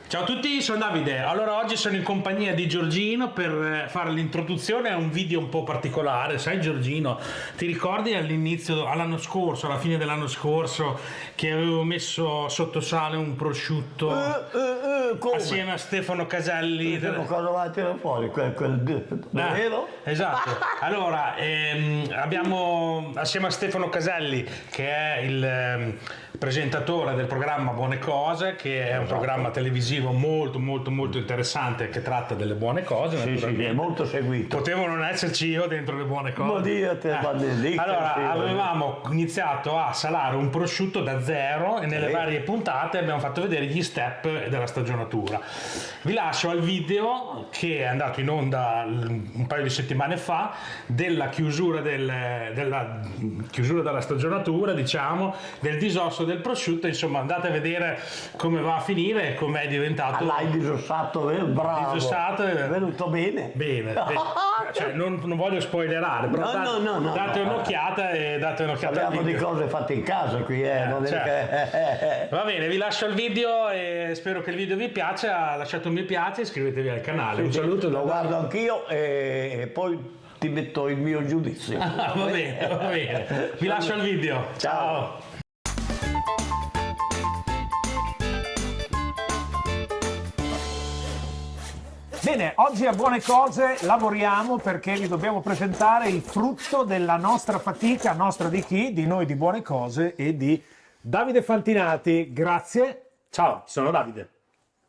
Ciao a tutti, sono Davide. Allora, oggi sono in compagnia di Giorgino per fare l'introduzione a un video un po' particolare. Sai, Giorgino, ti ricordi all'inizio, all'anno scorso, alla fine dell'anno scorso, che avevo messo sotto sale un prosciutto Come? assieme a Stefano Caselli? Cosa va a tirare fuori? Davvero? Esatto. Allora, abbiamo assieme a Stefano Caselli, che è il presentatore del programma Buone Cose, che è un programma televisivo molto interessante che tratta delle buone cose. Sì, è molto seguito. Potevo non esserci io dentro le buone cose. Ma Dio te, Allora, avevamo iniziato a salare un prosciutto da zero e nelle varie puntate abbiamo fatto vedere gli step della stagionatura. Vi lascio al video che è andato in onda un paio di settimane fa della chiusura della chiusura della stagionatura, diciamo, del disosso del prosciutto. Insomma, andate a vedere come va a finire e come è diventato. L'hai disossato, bravo. Disossato, è venuto bene. Bene. Cioè, non voglio spoilerare, però date un'occhiata e date un'occhiata. Parliamo di cose fatte in casa qui, non è che... Va bene, vi lascio il video e spero che il video vi piaccia. Lasciate un mi piace e iscrivetevi al canale. Un saluto. Lo guardo anch'io e poi ti metto il mio giudizio. Va bene. Vi lascio il video. Ciao. Bene, oggi a Buone Cose lavoriamo perché vi dobbiamo presentare il frutto della nostra fatica, nostra di chi? Di noi di Buone Cose e di Davide Fantinati. Grazie. Ciao, sono Davide.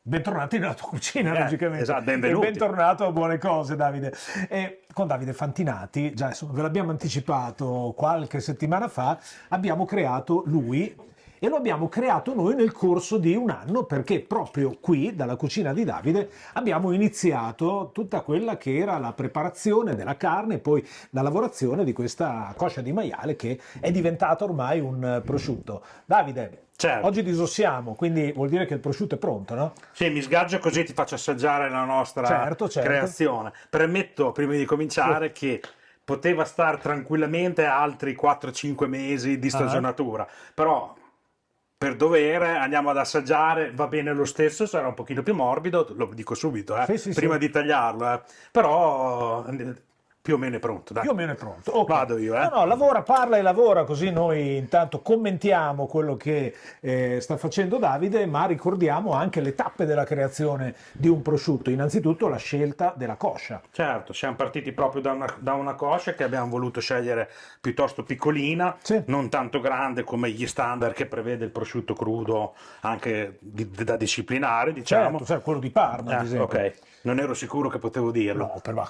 Bentornati nella tua cucina, logicamente. Esatto, benvenuti. E bentornato a Buone Cose, Davide. E con Davide Fantinati, già insomma, ve l'abbiamo anticipato qualche settimana fa, abbiamo creato lui. E lo abbiamo creato noi nel corso di un anno perché proprio qui, dalla cucina di Davide, abbiamo iniziato tutta quella che era la preparazione della carne e poi la lavorazione di questa coscia di maiale che è diventata ormai un prosciutto. Davide, certo. Oggi disossiamo, quindi vuol dire che il prosciutto è pronto, no? Sì, mi sgaggio così ti faccio assaggiare la nostra Certo. creazione. Premetto, prima di cominciare, che poteva stare tranquillamente altri 4-5 mesi di stagionatura, però... per dovere andiamo ad assaggiare, va bene lo stesso, sarà un pochino più morbido, lo dico subito, prima di tagliarlo, però più o meno è pronto. Dai. Più o meno è pronto. Okay. Vado io. No, lavora, parla e lavora, così noi intanto commentiamo quello che sta facendo Davide, ma ricordiamo anche le tappe della creazione di un prosciutto. Innanzitutto la scelta della coscia. Certo, siamo partiti proprio da una coscia che abbiamo voluto scegliere piuttosto piccolina, non tanto grande come gli standard che prevede il prosciutto crudo anche da disciplinare, diciamo. Certo, quello di Parma, ad esempio. Ok, non ero sicuro che potevo dirlo. No, però...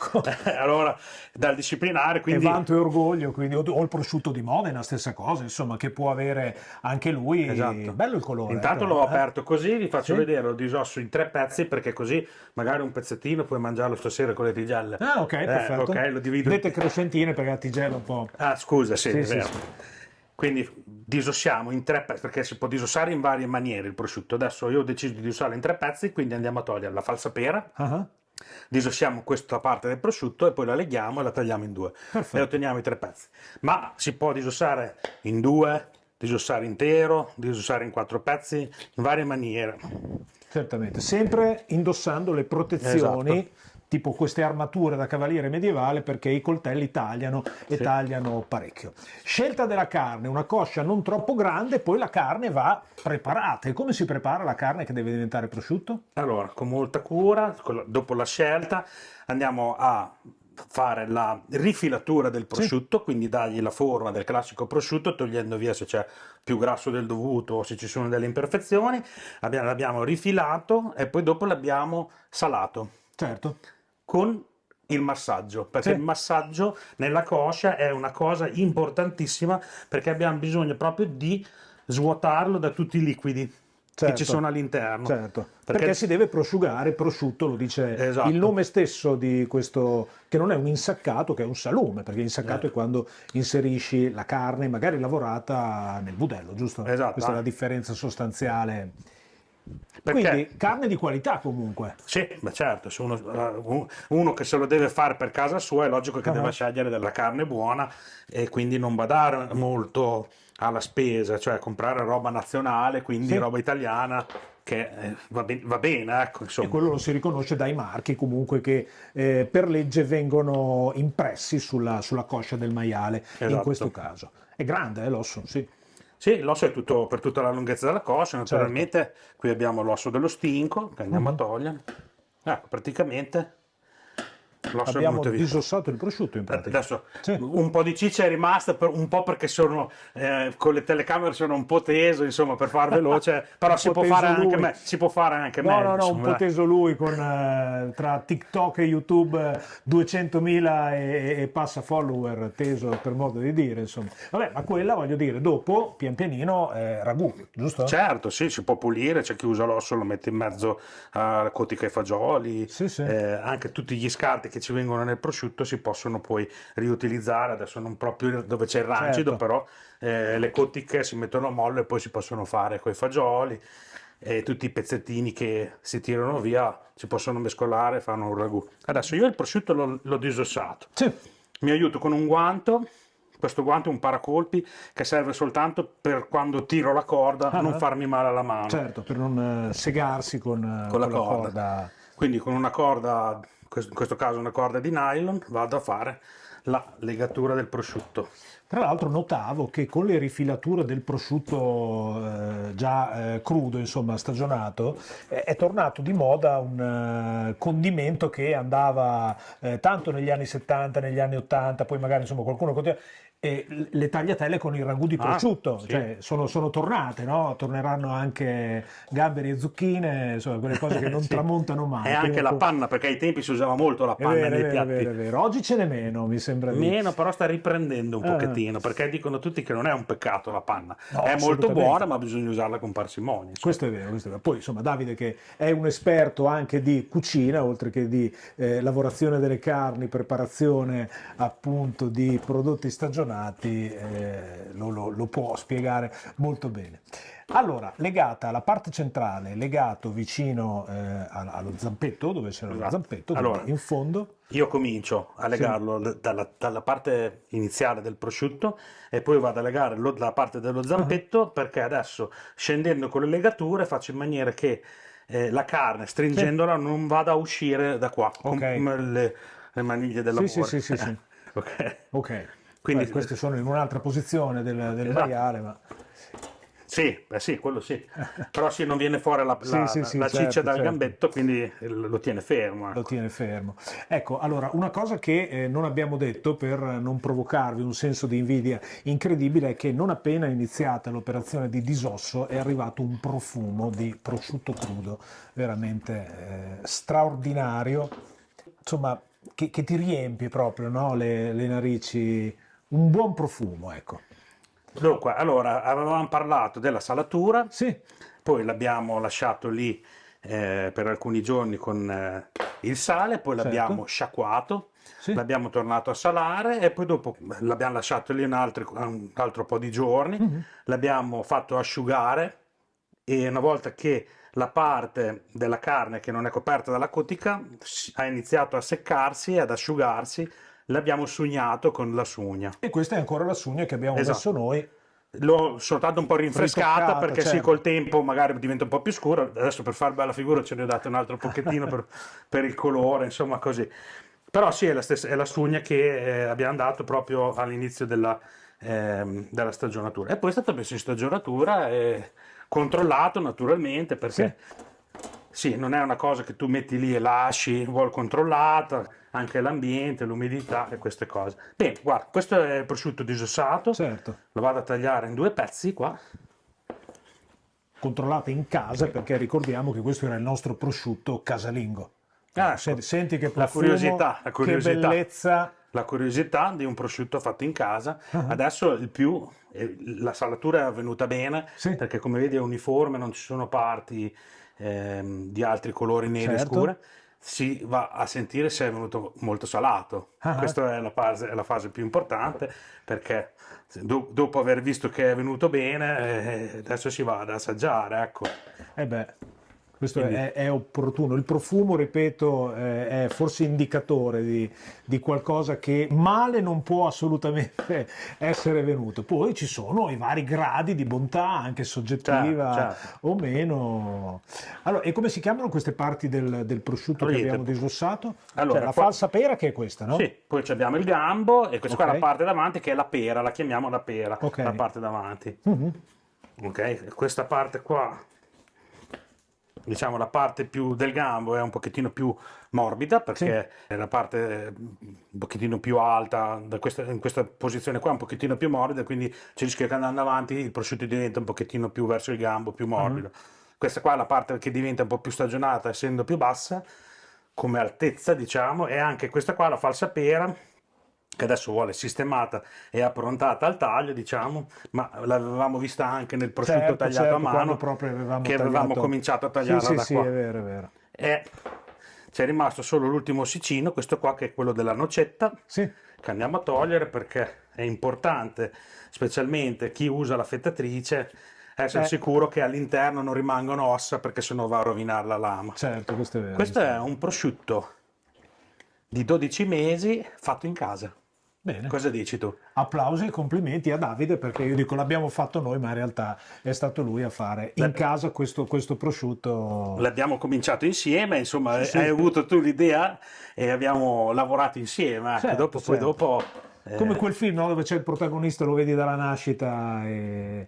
allora, dal disciplinare, quindi... E vanto e orgoglio, quindi, o il prosciutto di Modena, stessa cosa, insomma, che può avere anche lui. Esatto. Bello il colore. Intanto l'ho aperto così, vi faccio vedere, lo disosso in 3 pezzi, perché così magari un pezzettino puoi mangiarlo stasera con le tigelle. Ah, ok, perfetto. Ok, lo divido. Vedete crescentine perché la tigella un po'... Ah, scusa, sì, è vero. Sì. Quindi disossiamo in 3 pezzi, perché si può disossare in varie maniere il prosciutto. Adesso io ho deciso di disossare in 3 pezzi, quindi andiamo a togliere la falsapera. Disossiamo questa parte del prosciutto e poi la leghiamo e la tagliamo in 2 e otteniamo i 3 pezzi. Ma si può disossare in 2, disossare intero, disossare in 4 pezzi, in varie maniere. Certamente, sempre indossando le protezioni, tipo queste armature da cavaliere medievale, perché i coltelli tagliano e tagliano parecchio. Scelta della carne, una coscia non troppo grande, poi la carne va preparata. E come si prepara la carne che deve diventare prosciutto? Allora, con molta cura, dopo la scelta, andiamo a fare la rifilatura del prosciutto, quindi dargli la forma del classico prosciutto, togliendo via se c'è più grasso del dovuto o se ci sono delle imperfezioni. L'abbiamo rifilato e poi dopo l'abbiamo salato. Certo. Con il massaggio, perché il massaggio nella coscia è una cosa importantissima, perché abbiamo bisogno proprio di svuotarlo da tutti i liquidi che ci sono all'interno. Certo, perché si deve prosciugare, prosciutto, lo dice il nome stesso di questo, che non è un insaccato, che è un salume, perché insaccato è quando inserisci la carne, magari lavorata nel budello, giusto? Questa è la differenza sostanziale. Quindi carne di qualità comunque. Sì, ma certo, se uno che se lo deve fare per casa sua è logico che deve scegliere della carne buona e quindi non badare molto alla spesa, cioè comprare roba nazionale, quindi roba italiana va bene, ecco, insomma. E quello lo si riconosce dai marchi comunque che per legge vengono impressi sulla coscia del maiale, in Esatto. questo caso. È grande l'osso, sì. Sì, l'osso è tutto per tutta la lunghezza della coscia, naturalmente. Qui abbiamo l'osso dello stinco che andiamo a togliere. Praticamente l'osso è Abbiamo venuto via. disossato il prosciutto in pratica. Adesso Sì. un po' di ciccia è rimasta, un po' perché sono con le telecamere sono un po' teso, insomma, per far veloce, però si può, teso fare anche lui. si può fare anche No, meglio. un insomma, po' teso lui con tra TikTok e YouTube 200.000 e passa follower, teso per modo di dire, insomma. Vabbè, ma quella voglio dire, dopo pian pianino ragù, giusto? Certo, sì, si può pulire, c'è chi usa l'osso, lo mette in mezzo a cotica e fagioli, Sì, sì. anche tutti gli scarti che ci vengono nel prosciutto si possono poi riutilizzare, adesso non proprio dove c'è il rancido, Certo. però le cotiche si mettono a mollo e poi si possono fare con i fagioli e tutti i pezzettini che si tirano via si possono mescolare e fanno un ragù. Adesso io il prosciutto l'ho disossato, Sì. mi aiuto con un guanto. Questo guanto è un paracolpi che serve soltanto per quando tiro la corda, non farmi male alla mano. Certo, per non segarsi con Con la la corda. Quindi con una corda, in questo caso una corda di nylon, vado a fare la legatura del prosciutto. Tra l'altro notavo che con le rifilature del prosciutto già crudo, insomma stagionato, è tornato di moda un condimento che andava tanto negli anni 70, negli anni 80, poi magari insomma qualcuno continua. E le tagliatelle con il ragù di prosciutto, sì. cioè sono tornate, no? Torneranno anche gamberi e zucchine, insomma quelle cose che non Sì. tramontano mai. E anche Prima o la poi- panna, perché ai tempi si usava molto la È panna vero, nei è vero, è piatti. vero, è vero. Oggi ce n'è meno, mi sembra di... Meno, però sta riprendendo un pochettino, perché dicono tutti che non è un peccato la panna. No, È molto assolutamente. buona, ma bisogna usarla con parsimonia. insomma. Questo è vero, questo è vero. Poi insomma Davide che è un esperto anche di cucina, oltre che di lavorazione delle carni, preparazione appunto di prodotti stagionati, lo può spiegare molto bene. Allora, legata alla parte centrale, legato vicino allo zampetto, dove c'era lo Esatto. zampetto, Allora, quindi in fondo. Io comincio a legarlo dalla parte iniziale del prosciutto e poi vado a legare la parte dello zampetto perché adesso scendendo con le legature faccio in maniera che la carne stringendola non vada a uscire da qua Ok. come le maniglie della Sì, sì, sì, sì. Ok. Ok. Quindi- Beh, queste sono in un'altra posizione del Esatto. maiale, ma... Sì, sì, quello sì. Però sì, non viene fuori la Sì, sì, sì, la certo, ciccia dal certo. gambetto, quindi lo tiene fermo. Lo ecco. tiene fermo. Ecco, allora, una cosa che non abbiamo detto per non provocarvi un senso di invidia incredibile è che non appena iniziata l'operazione di disosso è arrivato un profumo di prosciutto crudo veramente straordinario, insomma, che ti riempie proprio, no? Le narici, un buon profumo, ecco. Dunque, allora, avevamo parlato della salatura, Sì, poi l'abbiamo lasciato lì per alcuni giorni con il sale, poi Certo. l'abbiamo sciacquato, Sì. l'abbiamo tornato a salare e poi dopo l'abbiamo lasciato lì un altro po' di giorni, Mhm. l'abbiamo fatto asciugare e una volta che la parte della carne che non è coperta dalla cotica ha iniziato a seccarsi e ad asciugarsi, l'abbiamo sugnato con la sugna. E questa è ancora la sugna che abbiamo Esatto. messo noi. L'ho soltanto un po' rinfrescata Ritoccata, perché sì, certo. col tempo magari diventa un po' più scuro. Adesso per far bella figura ce ne ho dato un altro pochettino per il colore, insomma così. Però sì, è la sugna che abbiamo dato proprio all'inizio della stagionatura. E poi è stato messo in stagionatura e controllato naturalmente perché sì, non è una cosa che tu metti lì e lasci, vuol controllata, anche l'ambiente, l'umidità e queste cose. Bene, guarda, questo è il prosciutto disossato, Certo. lo vado a tagliare in 2 pezzi qua. Controllate in casa perché ricordiamo che questo era il nostro prosciutto casalingo. Ah, Senti che la profumo, curiosità, la che curiosità. bellezza. La curiosità di un prosciutto fatto in casa. Adesso la salatura è venuta bene Sì. perché come vedi è uniforme, non ci sono parti di altri colori neri Certo. scure. Si va a sentire se è venuto molto salato. Questa è la fase più importante perché dopo aver visto che è venuto bene, adesso si va ad assaggiare. Ecco. Eh beh, Questo Quindi- è opportuno. Il profumo, ripeto, è forse indicatore di qualcosa che male non può assolutamente essere venuto. Poi ci sono i vari gradi di bontà, anche soggettiva Certo. o meno. Allora, e come si chiamano queste parti del prosciutto che Niente. abbiamo disossato? Allora, Cioè, la qua- falsa pera che è questa, no? Sì, poi ci abbiamo il gambo e questa qua è Ok. la parte davanti che è la pera, la chiamiamo la pera, Ok. la parte davanti. Mhm. Ok, questa parte qua, diciamo la parte più del gambo è un pochettino più morbida perché è la parte un pochettino più alta, in questa posizione qua è un pochettino più morbida, quindi c'è il rischio che andando avanti il prosciutto diventa un pochettino più verso il gambo, più morbido. Questa qua è la parte che diventa un po' più stagionata essendo più bassa come altezza, diciamo, e anche questa qua la falsa pera che adesso vuole sistemata e approntata al taglio, diciamo, ma l'avevamo vista anche nel prosciutto Certo, tagliato certo, a mano, quando proprio avevamo che avevamo tagliato. cominciato a tagliarla Sì, da sì, qua. è vero, è vero. E c'è rimasto solo l'ultimo ossicino, questo qua che è quello della nocetta, Sì. che andiamo a togliere perché è importante, specialmente chi usa la fettatrice, essere sicuro che all'interno non rimangono ossa perché sennò va a rovinare la lama. Certo, questo è vero. Questo è un prosciutto di 12 mesi fatto in casa. Bene. Cosa dici tu? Applausi e complimenti a Davide, perché io dico l'abbiamo fatto noi, ma in realtà è stato lui a fare in casa questo prosciutto. L'abbiamo cominciato insieme, insomma, Sì. hai avuto tu l'idea e abbiamo lavorato insieme. Ecco. Certo, Poi certo. dopo Come quel film, no? Dove c'è il protagonista, lo vedi dalla nascita e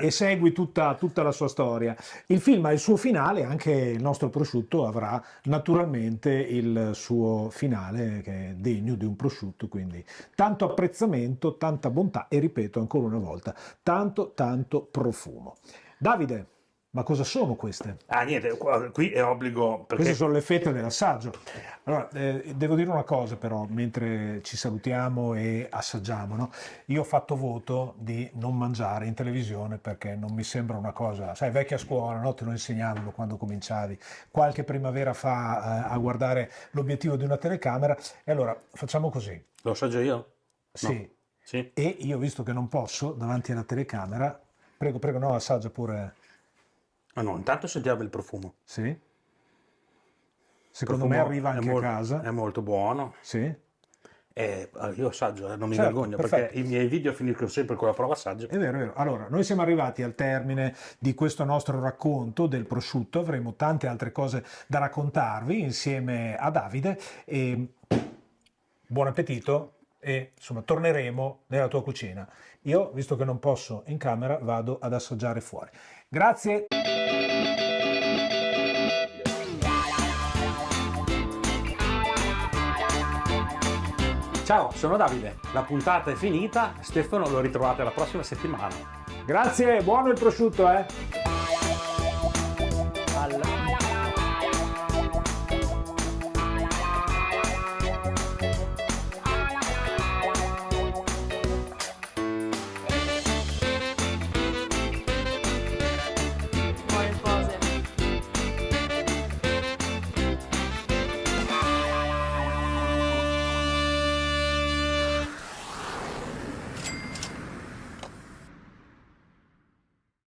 segui tutta la sua storia. Il film ha il suo finale, anche il nostro prosciutto avrà naturalmente il suo finale che è degno di un prosciutto, quindi tanto apprezzamento, tanta bontà e ripeto ancora una volta, tanto profumo. Davide, ma cosa sono queste? niente, qui è obbligo perché Queste sono le fette dell'assaggio. Allora, devo dire una cosa però, mentre ci salutiamo e assaggiamo, no? Io ho fatto voto di non mangiare in televisione perché non mi sembra una cosa, sai, vecchia scuola, no? Te lo insegnavano quando cominciavi, qualche primavera fa a guardare l'obiettivo di una telecamera. E allora, facciamo così. lo assaggio io. Sì. Sì. E io, visto che non posso, davanti alla telecamera, prego, no, assaggia pure. Ah, no, intanto sentiamo il profumo. Sì. Il Secondo profumo me arriva anche a casa. È molto buono. Sì. Io assaggio, non mi Certo, vergogno perfetto. perché i miei video finiscono sempre con la prova assaggio. È vero, è vero. Allora, noi siamo arrivati al termine di questo nostro racconto del prosciutto, avremo tante altre cose da raccontarvi insieme a Davide e buon appetito e insomma torneremo nella tua cucina. Io, visto che non posso in camera, vado ad assaggiare fuori. Grazie. Ciao, sono Davide. La puntata è finita. Stefano lo ritrovate la prossima settimana. Grazie, buono il prosciutto, eh?